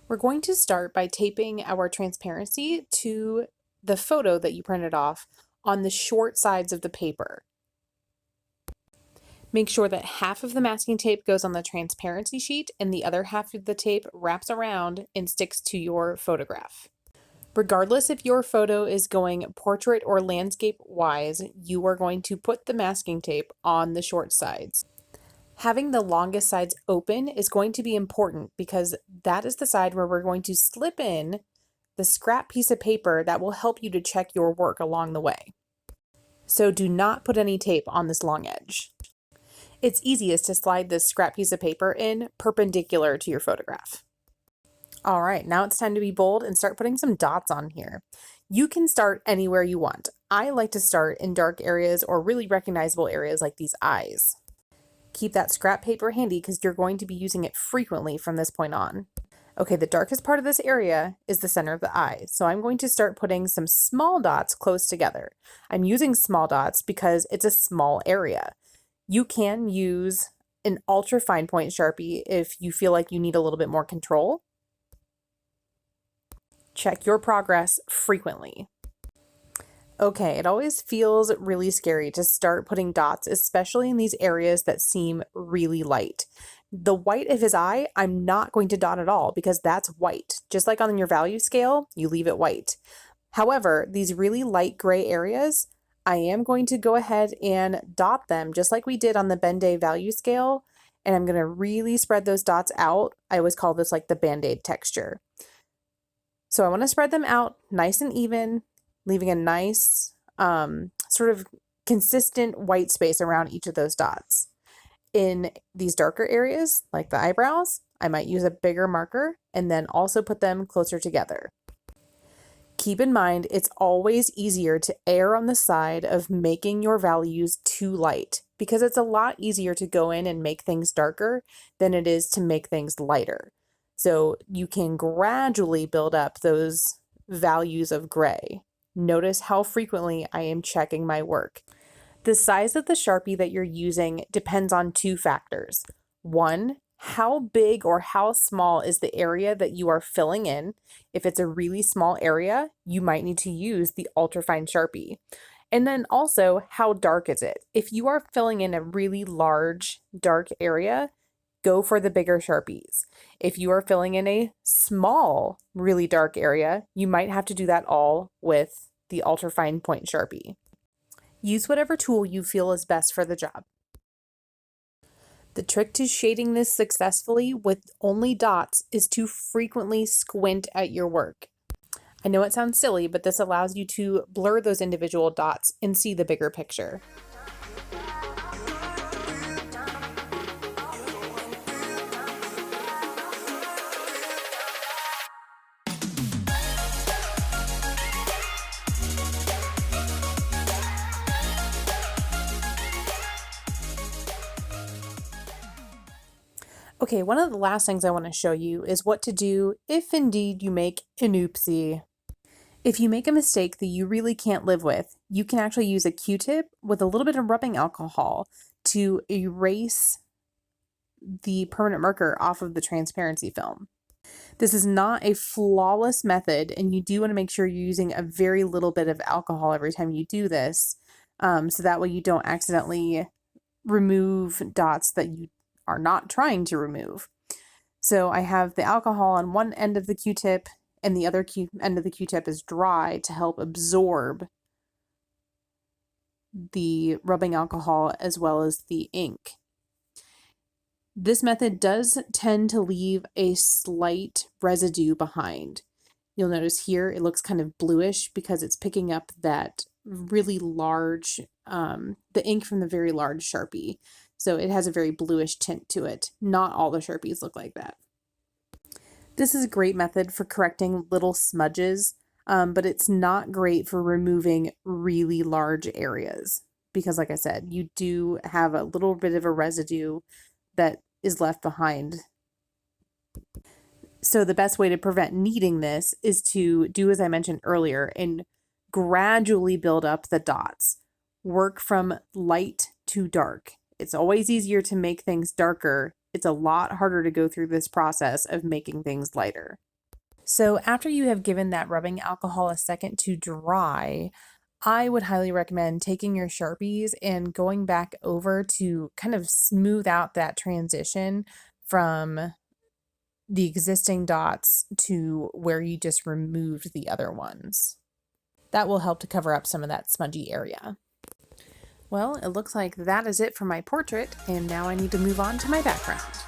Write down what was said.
We're going to start by taping our transparency to the photo that you printed off on the short sides of the paper. Make sure that half of the masking tape goes on the transparency sheet and the other half of the tape wraps around and sticks to your photograph. Regardless if your photo is going portrait or landscape wise, you are going to put the masking tape on the short sides. Having the longest sides open is going to be important because that is the side where we're going to slip in the scrap piece of paper that will help you to check your work along the way. So do not put any tape on this long edge. It's easiest to slide this scrap piece of paper in perpendicular to your photograph. All right, now it's time to be bold and start putting some dots on here. You can start anywhere you want. I like to start in dark areas or really recognizable areas like these eyes. Keep that scrap paper handy because you're going to be using it frequently from this point on. Okay, the darkest part of this area is the center of the eye. So I'm going to start putting some small dots close together. I'm using small dots because it's a small area. You can use an ultra fine point Sharpie if you feel like you need a little bit more control. Check your progress frequently. Okay, it always feels really scary to start putting dots, especially in these areas that seem really light. The white of his eye, I'm not going to dot at all because that's white. Just like on your value scale, you leave it white. However, these really light gray areas, I am going to go ahead and dot them just like we did on the Ben-Day value scale. And I'm going to really spread those dots out. I always call this like the Band-Aid texture. So I want to spread them out nice and even, leaving a nice sort of consistent white space around each of those dots. In these darker areas, like the eyebrows, I might use a bigger marker and then also put them closer together. Keep in mind, it's always easier to err on the side of making your values too light because it's a lot easier to go in and make things darker than it is to make things lighter. So you can gradually build up those values of gray. Notice how frequently I am checking my work. The size of the Sharpie that you're using depends on two factors. One, how big or how small is the area that you are filling in? If it's a really small area, you might need to use the ultrafine Sharpie. And then also, how dark is it? If you are filling in a really large, dark area, go for the bigger Sharpies. If you are filling in a small, really dark area, you might have to do that all with the ultrafine point Sharpie. Use whatever tool you feel is best for the job. The trick to shading this successfully with only dots is to frequently squint at your work. I know it sounds silly, but this allows you to blur those individual dots and see the bigger picture. Okay, one of the last things I want to show you is what to do if indeed you make an oopsie. If you make a mistake that you really can't live with, you can actually use a Q-tip with a little bit of rubbing alcohol to erase the permanent marker off of the transparency film. This is not a flawless method, and you do want to make sure you're using a very little bit of alcohol every time you do this, so that way you don't accidentally remove dots that you are not trying to remove. So I have the alcohol on one end of the Q-tip and the other end of the Q-tip is dry to help absorb the rubbing alcohol as well as the ink. This method does tend to leave a slight residue behind. You'll notice here it looks kind of bluish because it's picking up that really large, the ink from the very large Sharpie. So it has a very bluish tint to it. Not all the Sharpies look like that. This is a great method for correcting little smudges, but it's not great for removing really large areas because, like I said, you do have a little bit of a residue that is left behind. So the best way to prevent needing this is to do as I mentioned earlier and gradually build up the dots. Work from light to dark. It's always easier to make things darker. It's a lot harder to go through this process of making things lighter. So after you have given that rubbing alcohol a second to dry, I would highly recommend taking your Sharpies and going back over to kind of smooth out that transition from the existing dots to where you just removed the other ones. That will help to cover up some of that smudgy area. Well, it looks like that is it for my portrait, and now I need to move on to my background.